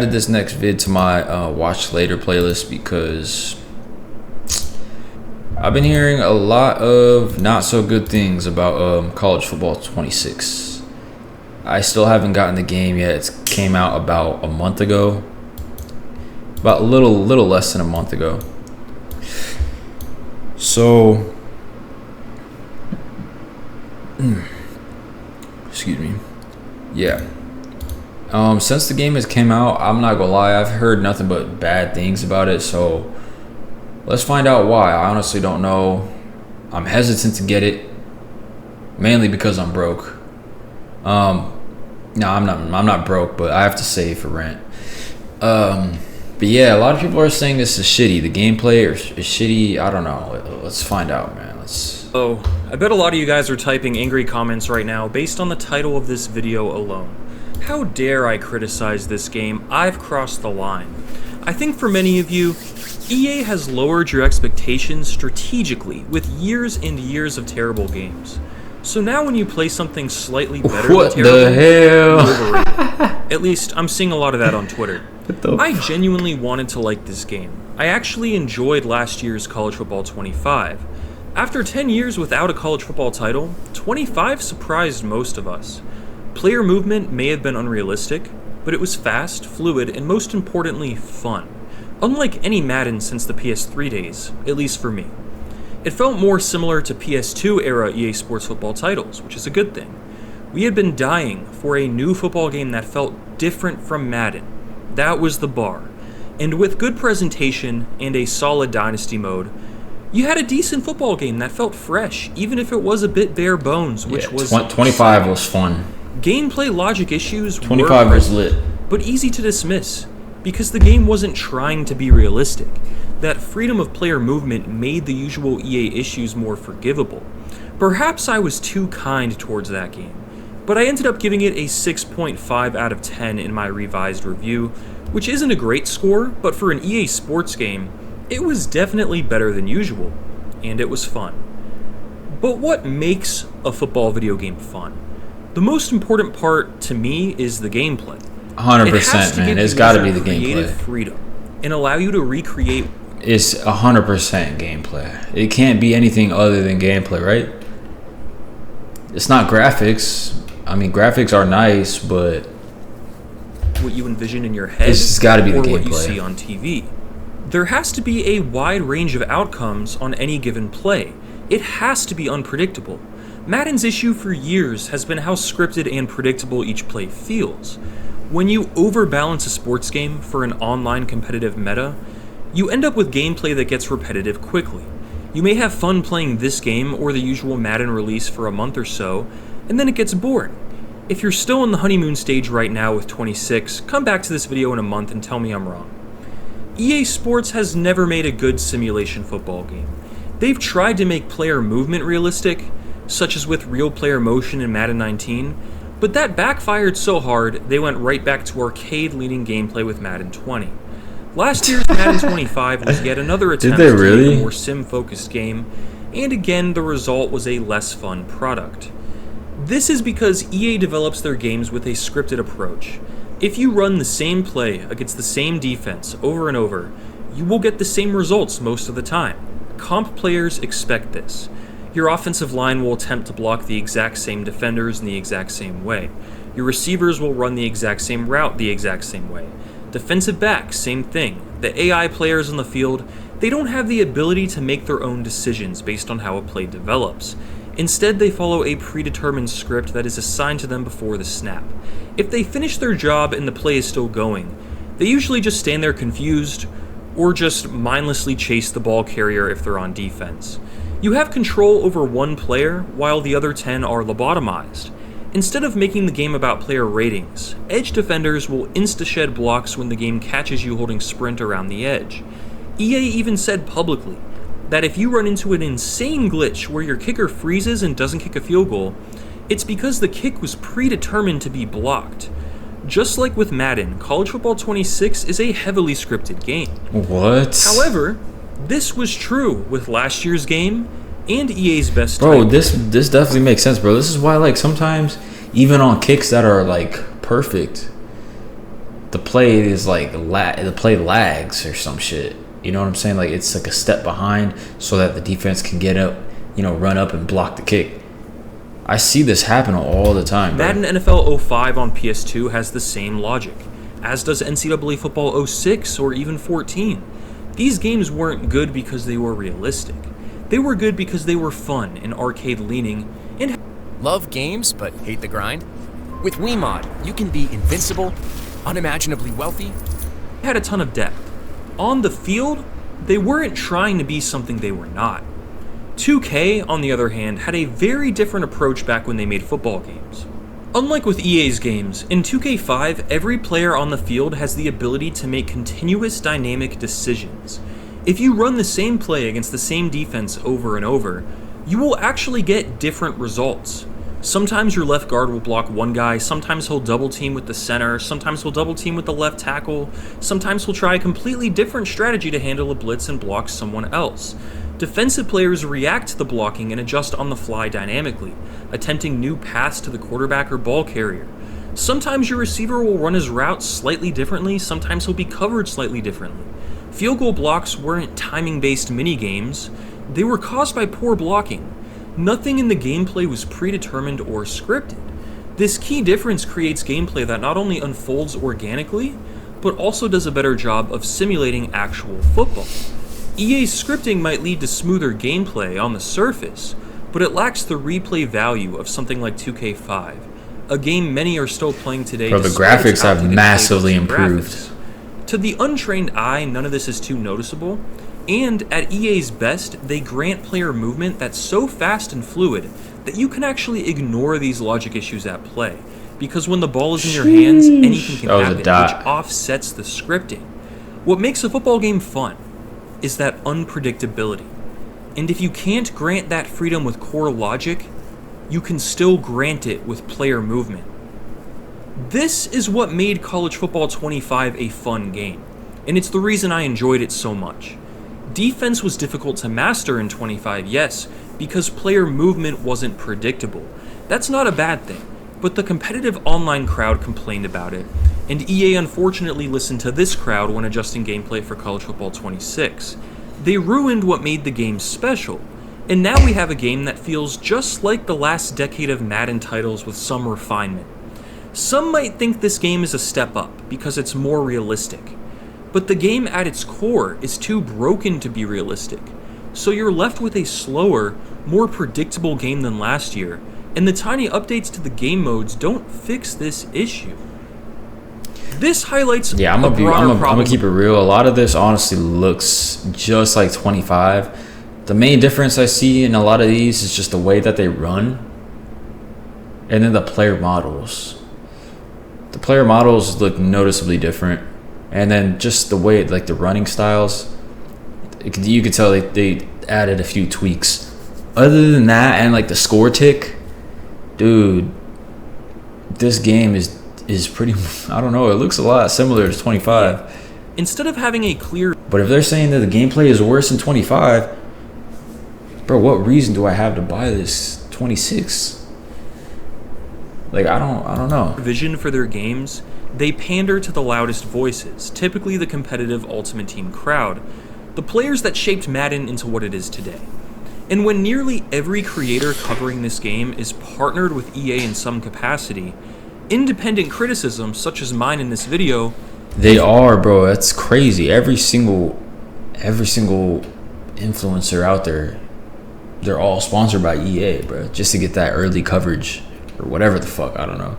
added this next vid to my watch later playlist because I've been hearing a lot of not so good things about college football 26. I still haven't gotten the game yet. It came out about a month ago, about a little less than a month ago. So, excuse me. Yeah. Since the game has came out, I'm not gonna lie, I've heard nothing but bad things about it. So let's find out why. I honestly don't know. I'm hesitant to get it, mainly because I'm broke. No, I'm not broke, but I have to save for rent. But yeah, a lot of people are saying this is shitty. The gameplay is shitty. I don't know. Let's find out, man. Oh, I bet a lot of you guys are typing angry comments right now based on the title of this video alone. How dare I criticize this game? I've crossed the line. I think for many of you, EA has lowered your expectations strategically with years and years of terrible games. So now when you play something slightly better What than terrible, the hell? at least I'm seeing a lot of that on Twitter. I genuinely wanted to like this game. I actually enjoyed last year's College Football 25. After 10 years without a college football title, 25 surprised most of us. Player movement may have been unrealistic, but it was fast, fluid, and most importantly, fun. Unlike any Madden since the PS3 days, at least for me. It felt more similar to PS2 era EA Sports football titles, which is a good thing. We had been dying for a new football game that felt different from Madden. That was the bar. And with good presentation and a solid dynasty mode, you had a decent football game that felt fresh, even if it was a bit bare bones, which was 25 was fun. Gameplay logic issues 25 was lit, but easy to dismiss, because the game wasn't trying to be realistic. That freedom of player movement made the usual EA issues more forgivable. Perhaps I was too kind towards that game, but I ended up giving it a 6.5 out of 10 in my revised review, which isn't a great score, but for an EA Sports game, it was definitely better than usual, and it was fun. But what makes a football video game fun? The most important part to me is the gameplay. 100%, man. It's got to be the gameplay. Freedom and allow you to recreate. It's 100% gameplay. It can't be anything other than gameplay, right? It's not graphics. I mean, graphics are nice, but what you envision in your head, it's just got to be the gameplay. What you see on TV. There has to be a wide range of outcomes on any given play. It has to be unpredictable. Madden's issue for years has been how scripted and predictable each play feels. When you overbalance a sports game for an online competitive meta, you end up with gameplay that gets repetitive quickly. You may have fun playing this game or the usual Madden release for a month or so, and then it gets boring. If you're still in the honeymoon stage right now with 26, come back to this video in a month and tell me I'm wrong. EA Sports has never made a good simulation football game. They've tried to make player movement realistic, such as with real player motion in Madden 19, but that backfired so hard they went right back to arcade-leaning gameplay with Madden 20. Last year's Madden 25 was yet another attempt to make a more sim-focused game, and again the result was a less fun product. This is because EA develops their games with a scripted approach. If you run the same play against the same defense over and over, you will get the same results most of the time. Comp players expect this. Your offensive line will attempt to block the exact same defenders in the exact same way. Your receivers will run the exact same route the exact same way. Defensive backs, same thing. The AI players on the field, they don't have the ability to make their own decisions based on how a play develops. Instead, they follow a predetermined script that is assigned to them before the snap. If they finish their job and the play is still going, they usually just stand there confused, or just mindlessly chase the ball carrier if they're on defense. You have control over one player, while the other 10 are lobotomized. Instead of making the game about player ratings, edge defenders will insta-shed blocks when the game catches you holding sprint around the edge. EA even said publicly that if you run into an insane glitch where your kicker freezes and doesn't kick a field goal, it's because the kick was predetermined to be blocked. Just like with Madden, College Football 26 is a heavily scripted game. What? However, this was true with last year's game and EA's best bro, title. this definitely makes sense, bro. This is why, like, sometimes even on kicks that are like perfect, the play is like the play lags or some shit. You know what I'm saying? Like it's like a step behind so that the defense can get up, run up and block the kick. I see this happen all the time, bro. Madden NFL 05 on PS2 has the same logic, as does NCAA Football 06 or even 14. These games weren't good because they were realistic. They were good because they were fun and arcade-leaning and... Love games, but hate the grind? With WeMod, you can be invincible, unimaginably wealthy. had a ton of depth. On the field, they weren't trying to be something they were not. 2K, on the other hand, had a very different approach back when they made football games. Unlike with EA's games, in 2K5, every player on the field has the ability to make continuous dynamic decisions. If you run the same play against the same defense over and over, you will actually get different results. Sometimes your left guard will block one guy, sometimes he'll double team with the center, sometimes he'll double team with the left tackle, sometimes he'll try a completely different strategy to handle a blitz and block someone else. Defensive players react to the blocking and adjust on the fly dynamically, attempting new paths to the quarterback or ball carrier. Sometimes your receiver will run his routes slightly differently, sometimes he'll be covered slightly differently. Field goal blocks weren't timing-based mini-games, they were caused by poor blocking. Nothing in the gameplay was predetermined or scripted. This key difference creates gameplay that not only unfolds organically, but also does a better job of simulating actual football. EA's scripting might lead to smoother gameplay on the surface, but it lacks the replay value of something like 2K5, a game many are still playing today. Bro, the graphics have massively improved. Graphics. To the untrained eye, none of this is too noticeable, and at EA's best, they grant player movement that's so fast and fluid that you can actually ignore these logic issues at play, because when the ball is in your hands, anything can happen, which offsets the scripting. What makes a football game fun is that unpredictability. And if you can't grant that freedom with core logic, you can still grant it with player movement. This is what made College Football 25 a fun game, and it's the reason I enjoyed it so much. Defense was difficult to master in 25, yes, because player movement wasn't predictable. That's not a bad thing, but the competitive online crowd complained about it, and EA unfortunately listened to this crowd when adjusting gameplay for College Football 26. They ruined what made the game special, and now we have a game that feels just like the last decade of Madden titles with some refinement. Some might think this game is a step up because it's more realistic, but the game at its core is too broken to be realistic, so you're left with a slower, more predictable game than last year, and the tiny updates to the game modes don't fix this issue. This highlights I'm gonna keep it real. A lot of this honestly looks just like 25. The main difference I see in a lot of these is just the way that they run, and then the player models. The player models look noticeably different, and then just the way, like the running styles, you could tell they added a few tweaks. Other than that, and like the score tick, dude, this game is pretty, I don't know, it looks a lot similar to 25. Instead of having a clear... But if they're saying that the gameplay is worse than 25, bro, what reason do I have to buy this 26? Like, I don't know. Vision for their games, they pander to the loudest voices, typically the competitive Ultimate Team crowd, the players that shaped Madden into what it is today. And when nearly every creator covering this game is partnered with EA in some capacity, independent criticism, such as mine in this video... They are, bro. That's crazy. Every single influencer out there, they're all sponsored by EA, bro, just to get that early coverage or whatever the fuck. I don't know.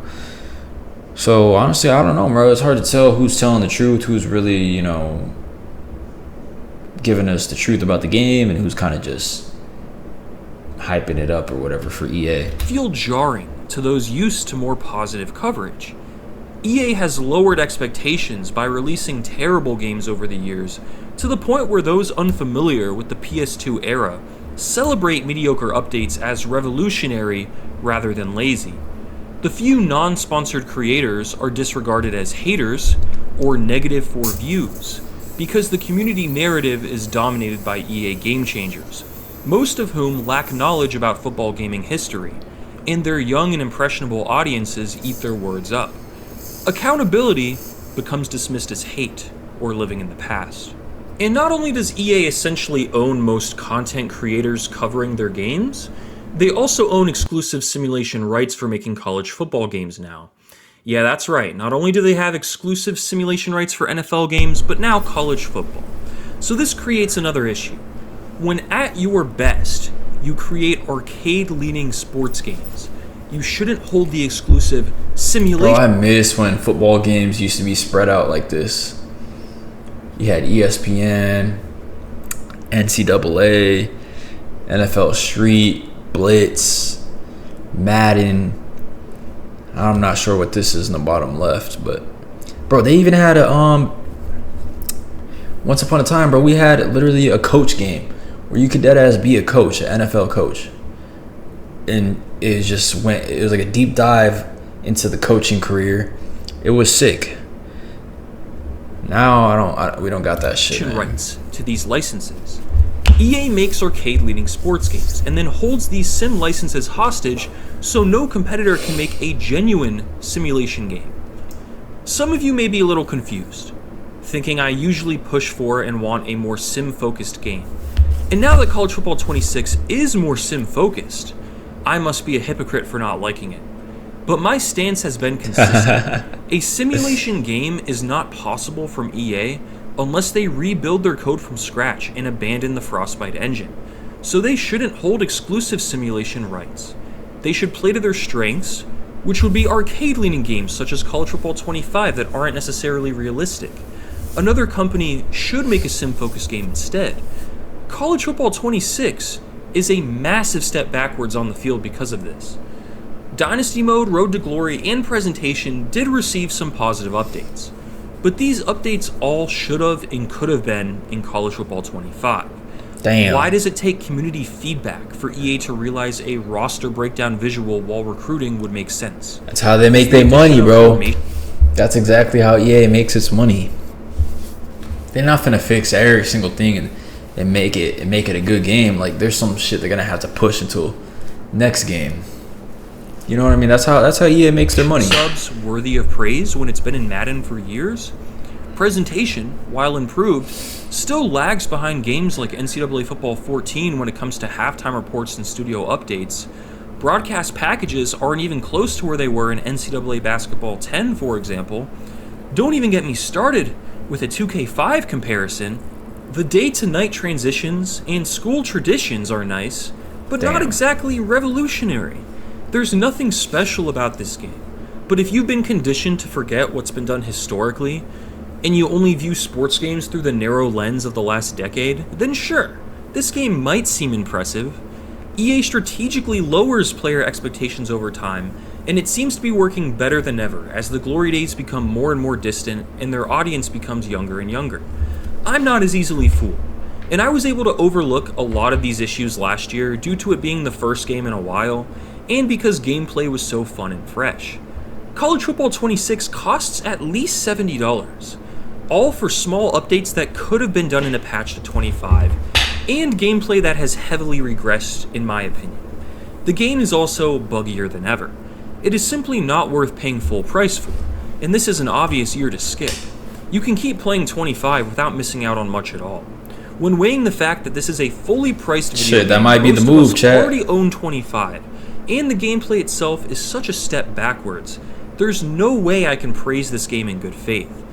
So honestly, I don't know, bro. It's hard to tell who's telling the truth, who's really, giving us the truth about the game, and who's kind of just hyping it up or whatever for EA. Feel jarring to those used to more positive coverage. EA has lowered expectations by releasing terrible games over the years, to the point where those unfamiliar with the PS2 era celebrate mediocre updates as revolutionary rather than lazy. The few non-sponsored creators are disregarded as haters or negative for views, because the community narrative is dominated by EA game changers, most of whom lack knowledge about football gaming history, and their young and impressionable audiences eat their words up. Accountability becomes dismissed as hate or living in the past. And not only does EA essentially own most content creators covering their games, they also own exclusive simulation rights for making college football games now. Yeah, that's right. Not only do they have exclusive simulation rights for NFL games, but now college football. So this creates another issue. When at your best, you create arcade-leaning sports games, you shouldn't hold the exclusive simulation. Bro, I miss when football games used to be spread out like this. You had ESPN, NCAA, NFL Street, Blitz, Madden. I'm not sure what this is in the bottom left, but bro, they even had a once upon a time, bro, we had literally a coach game where you could deadass be a coach, an NFL coach. And it was like a deep dive into the coaching career. It was sick. Now we don't got that shit. Rights to these licenses. EA makes arcade-leaning sports games and then holds these sim licenses hostage so no competitor can make a genuine simulation game. Some of you may be a little confused, thinking I usually push for and want a more sim-focused game. And now that College Football 26 is more sim-focused, I must be a hypocrite for not liking it. But my stance has been consistent. A simulation game is not possible from EA unless they rebuild their code from scratch and abandon the Frostbite engine. So they shouldn't hold exclusive simulation rights. They should play to their strengths, which would be arcade-leaning games such as College Football 25 that aren't necessarily realistic. Another company should make a sim-focused game instead. College Football 26 is a massive step backwards on the field because of this. Dynasty Mode, Road to Glory, and Presentation did receive some positive updates, but these updates all should have and could have been in College Football 25. Damn. Why does it take community feedback for EA to realize a roster breakdown visual while recruiting would make sense? That's how they make their money, bro. That's exactly how EA makes its money. They're not finna fix every single thing and make it a good game. Like, there's some shit they're gonna have to push until next game. You know what I mean? That's how EA makes their money. Subs worthy of praise when it's been in Madden for years. Presentation, while improved, still lags behind games like NCAA Football 14 when it comes to halftime reports and studio updates. Broadcast packages aren't even close to where they were in NCAA Basketball 10, for example. Don't even get me started with a 2K5 comparison. The day-to-night transitions and school traditions are nice, but not exactly revolutionary. There's nothing special about this game, but if you've been conditioned to forget what's been done historically, and you only view sports games through the narrow lens of the last decade, then sure, this game might seem impressive. EA strategically lowers player expectations over time, and it seems to be working better than ever as the glory days become more and more distant and their audience becomes younger and younger. I'm not as easily fooled, and I was able to overlook a lot of these issues last year due to it being the first game in a while, and because gameplay was so fun and fresh. College Football 26 costs at least $70, all for small updates that could have been done in a patch to 25, and gameplay that has heavily regressed in my opinion. The game is also buggier than ever. It is simply not worth paying full price for, and this is an obvious year to skip. You can keep playing 25 without missing out on much at all. When weighing the fact that this is a fully priced video shit, that might be the move, chat. Already own 25, and the gameplay itself is such a step backwards, there's no way I can praise this game in good faith.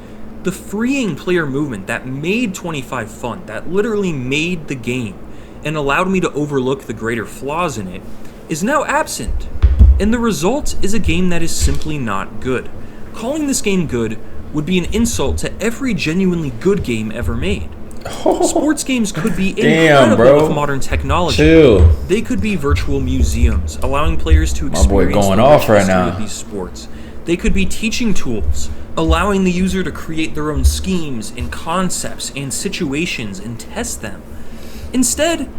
The freeing player movement that made 25 fun, that literally made the game, and allowed me to overlook the greater flaws in it, is now absent, and the result is a game that is simply not good. Calling this game good would be an insult to every genuinely good game ever made. Sports games could be incredible with modern technology. Chill. They could be virtual museums, allowing players to experience going the off right history now. of these sports. They could be teaching tools, allowing the user to create their own schemes and concepts and situations and test them. Instead,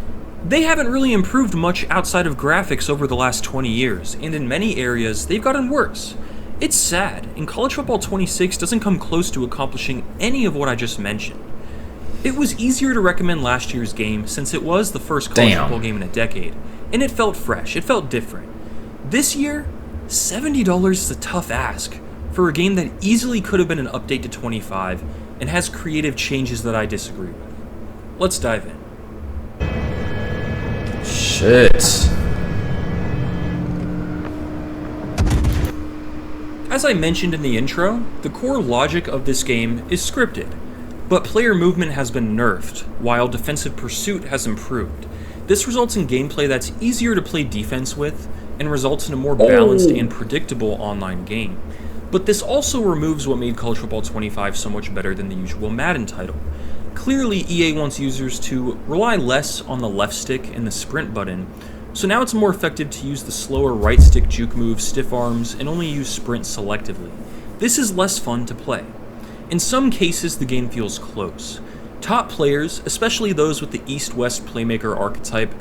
they haven't really improved much outside of graphics over the last 20 years, and in many areas, they've gotten worse. It's sad, and College Football 26 doesn't come close to accomplishing any of what I just mentioned. It was easier to recommend last year's game since it was the first college football game in a decade, and it felt fresh, it felt different. This year, $70 is a tough ask for a game that easily could have been an update to 25 and has creative changes that I disagree with. Let's dive in. Shit. As I mentioned in the intro, the core logic of this game is scripted, but player movement has been nerfed, while defensive pursuit has improved. This results in gameplay that's easier to play defense with, and results in a more balanced and predictable online game. But this also removes what made College Football 25 so much better than the usual Madden title. Clearly, EA wants users to rely less on the left stick and the sprint button, so now it's more effective to use the slower right stick juke move, stiff arms, and only use sprint selectively. This is less fun to play. In some cases, the game feels close. Top players, especially those with the east-west playmaker archetype,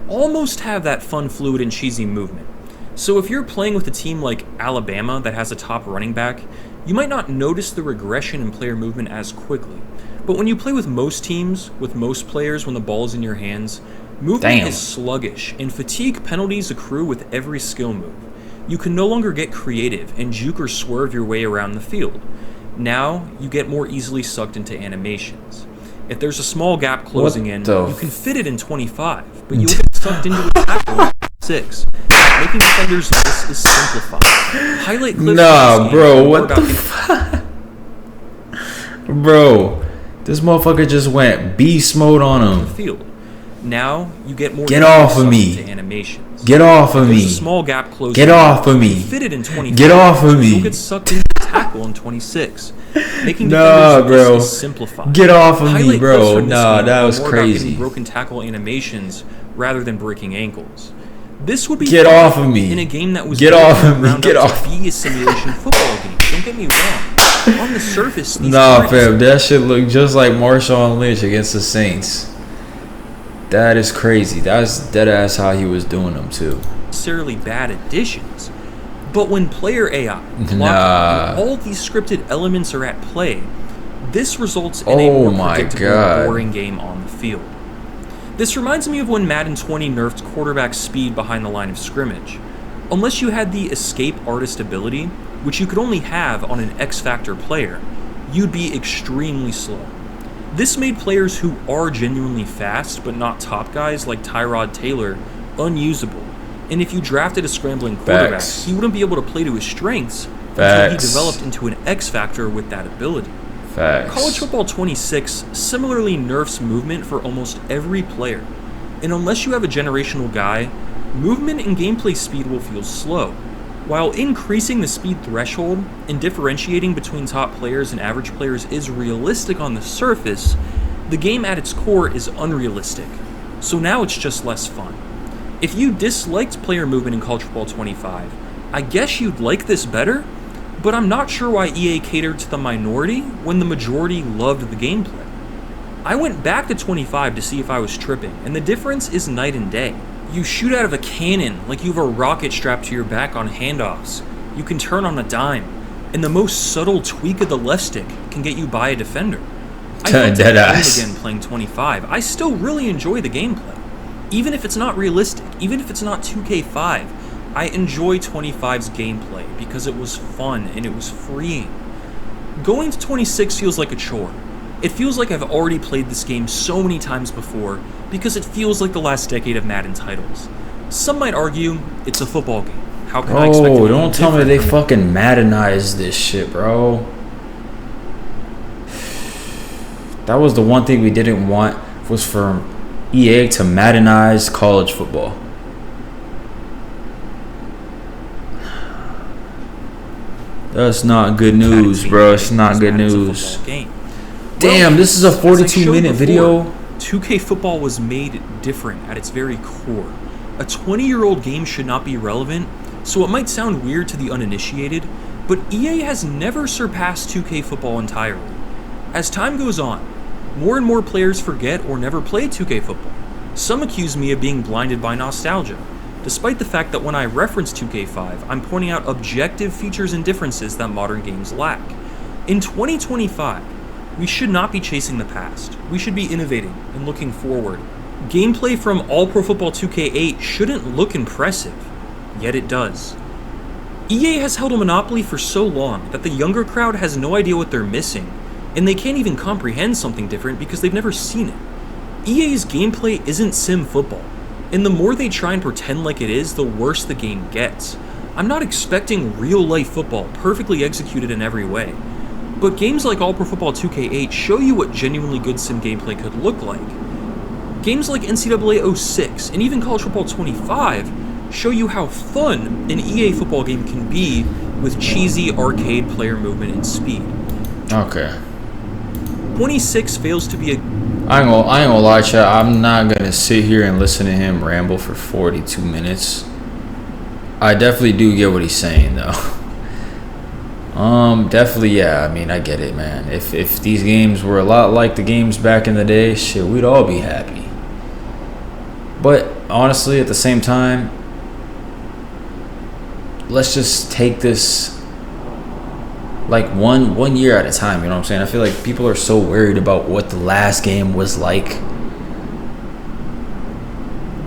almost have that fun, fluid, and cheesy movement. So if you're playing with a team like Alabama that has a top running back, you might not notice the regression in player movement as quickly. But when you play with most teams, with most players when the ball is in your hands, movement is sluggish, and fatigue penalties accrue with every skill move. You can no longer get creative and juke or swerve your way around the field. Now, you get more easily sucked into animations. If there's a small gap closing in, you can fit it in 25, but you'll get sucked into a tackle in 6. Making defenders this is simplified. Highlight clips. Nah, bro, what the fuck? Bro, this motherfucker just went beast mode on him. Field. Now you get more. Get off of me. Animations. Get off of me. A small gap closing. Get off of me. Fit it in 25. Get off of me. You'll get sucked into a tackle in 26. Making nah, bro. This is simplified. Get off of Highlight me, bro. Nah, that was crazy. Broken tackle animations rather than breaking ankles. This would be get off of me in a game that was get off of me. Get off. To be a simulation football game. Don't get me wrong. On the surface, these nah, fam, that shit look just like Marshawn Lynch against the Saints. That is crazy. That's dead ass how he was doing them too. Necessarily bad additions, but when player AI, blocking, and all these scripted elements are at play, this results in a more predictable, boring game on the field. This reminds me of when Madden 20 nerfed quarterback speed behind the line of scrimmage. Unless you had the escape artist ability, which you could only have on an X-Factor player, you'd be extremely slow. This made players who are genuinely fast but not top guys like Tyrod Taylor unusable. And if you drafted a scrambling quarterback, he wouldn't be able to play to his strengths until he developed into an X-Factor with that ability. College Football 26 similarly nerfs movement for almost every player, and unless you have a generational guy, movement and gameplay speed will feel slow. While increasing the speed threshold and differentiating between top players and average players is realistic on the surface, the game at its core is unrealistic, so now it's just less fun. If you disliked player movement in College Football 25, I guess you'd like this better? But I'm not sure why EA catered to the minority when the majority loved the gameplay. I went back to 25 to see if I was tripping, and the difference is night and day. You shoot out of a cannon like you have a rocket strapped to your back on handoffs. You can turn on a dime, and the most subtle tweak of the left stick can get you by a defender. I felt again playing 25. I still really enjoy the gameplay. Even if it's not realistic, even if it's not 2K5, I enjoy 25's gameplay because it was fun and it was freeing. Going to 26 feels like a chore. It feels like I've already played this game so many times before because it feels like the last decade of Madden titles. Some might argue it's a football game. How can I expect it? Don't tell me they fucking Maddenized this shit, bro. That was the one thing we didn't want, was for EA to Maddenize college football. That's not good news, bro. It's not good news. Damn, this is a 42-minute video. 2K football was made different at its very core. A 20-year-old game should not be relevant, so it might sound weird to the uninitiated, but EA has never surpassed 2K football entirely. As time goes on, more and more players forget or never play 2K football. Some accuse me of being blinded by nostalgia, despite the fact that when I reference 2K5, I'm pointing out objective features and differences that modern games lack. In 2025, we should not be chasing the past. We should be innovating and looking forward. Gameplay from All Pro Football 2K8 shouldn't look impressive, yet it does. EA has held a monopoly for so long that the younger crowd has no idea what they're missing, and they can't even comprehend something different because they've never seen it. EA's gameplay isn't sim football, and the more they try and pretend like it is, the worse the game gets. I'm not expecting real-life football perfectly executed in every way, but games like All Pro Football 2K8 show you what genuinely good sim gameplay could look like. Games like NCAA 06 and even College Football 25 show you how fun an EA football game can be with cheesy arcade player movement and speed. Okay. 26 fails to be a... I ain't gonna lie, chat. I'm not gonna sit here and listen to him ramble for 42 minutes. I definitely do get what he's saying, though. Definitely, yeah. I mean, I get it, man. If these games were a lot like the games back in the day, shit, we'd all be happy. But honestly, at the same time, let's just take this like one year at a time. You know what I'm saying? I feel like people are so worried about what the last game was like.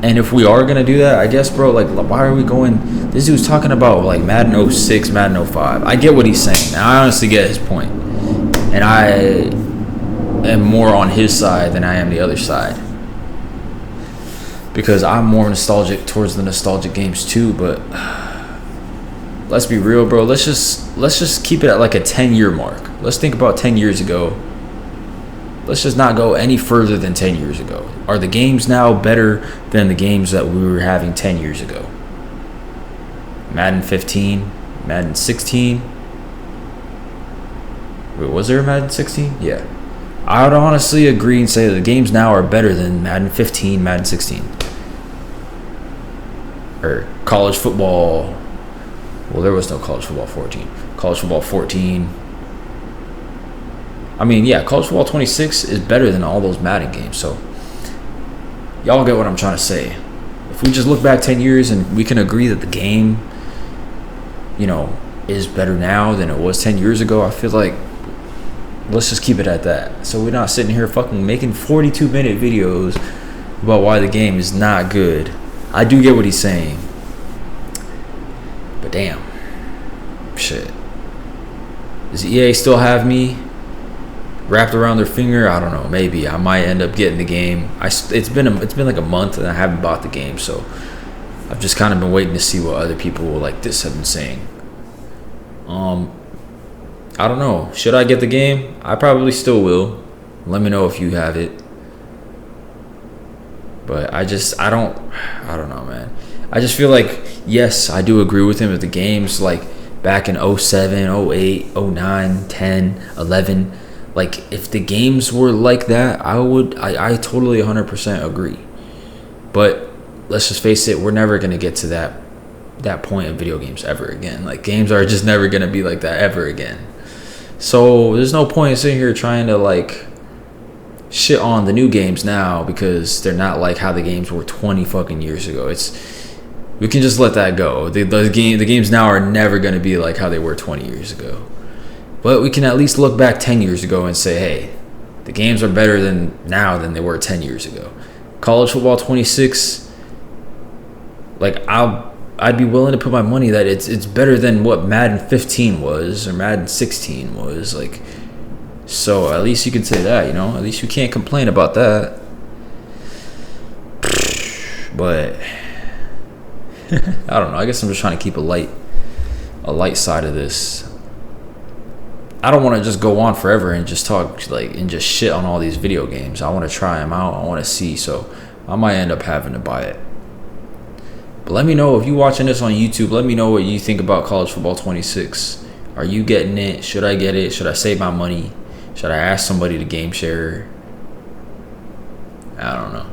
And if we are gonna do that, I guess, bro, like, why are we going? This dude's talking about like Madden 06, Madden 05. I get what he's saying. I honestly get his point, and I am more on his side than I am the other side, because I'm more nostalgic towards the nostalgic games too. But let's be real, bro. Let's just keep it at like a 10-year mark. Let's think about 10 years ago. Let's just not go any further than 10 years ago. Are the games now better than the games that we were having 10 years ago? Madden 15, Madden 16. Wait, was there a Madden 16? Yeah. I would honestly agree and say that the games now are better than Madden 15, Madden 16. Or college football. Well, there was no college football 14. College football 14. I mean, yeah, College Football 26 is better than all those Madden games. So, y'all get what I'm trying to say. If we just look back 10 years and we can agree that the game, you know, is better now than it was 10 years ago, I feel like let's just keep it at that. So we're not sitting here fucking making 42-minute videos about why the game is not good. I do get what he's saying. But damn. Shit. Does EA still have me wrapped around their finger? I don't know. Maybe I might end up getting the game. It's been like a month and I haven't bought the game, so I've just kind of been waiting to see what other people like this have been saying. I don't know. Should I get the game? I probably still will. Let me know if you have it. But I don't know, man. I just feel like, yes, I do agree with him with the games like back in 07, 08, 09, 10, 11. Like, if the games were like that, I totally 100% agree. But let's just face it, we're never going to get to that point of video games ever again. Like, games are just never going to be like that ever again. So there's no point in sitting here trying to like shit on the new games now because they're not like how the games were 20 fucking years ago. We can just let that go. The games now are never going to be like how they were 20 years ago. But we can at least look back 10 years ago and say, hey, the games are better now than they were 10 years ago. College Football 26, like, I'd be willing to put my money that it's better than what Madden 15 was or Madden 16 was. Like, so at least you can say that, you know? At least you can't complain about that. But I don't know. I guess I'm just trying to keep a light side of this. I don't want to just go on forever and just talk like and just shit on all these video games. I want to try them out. I want to see. So I might end up having to buy it. But let me know if you're watching this on YouTube. Let me know what you think about College Football 26. Are you getting it? Should I get it? Should I save my money? Should I ask somebody to game share? I don't know.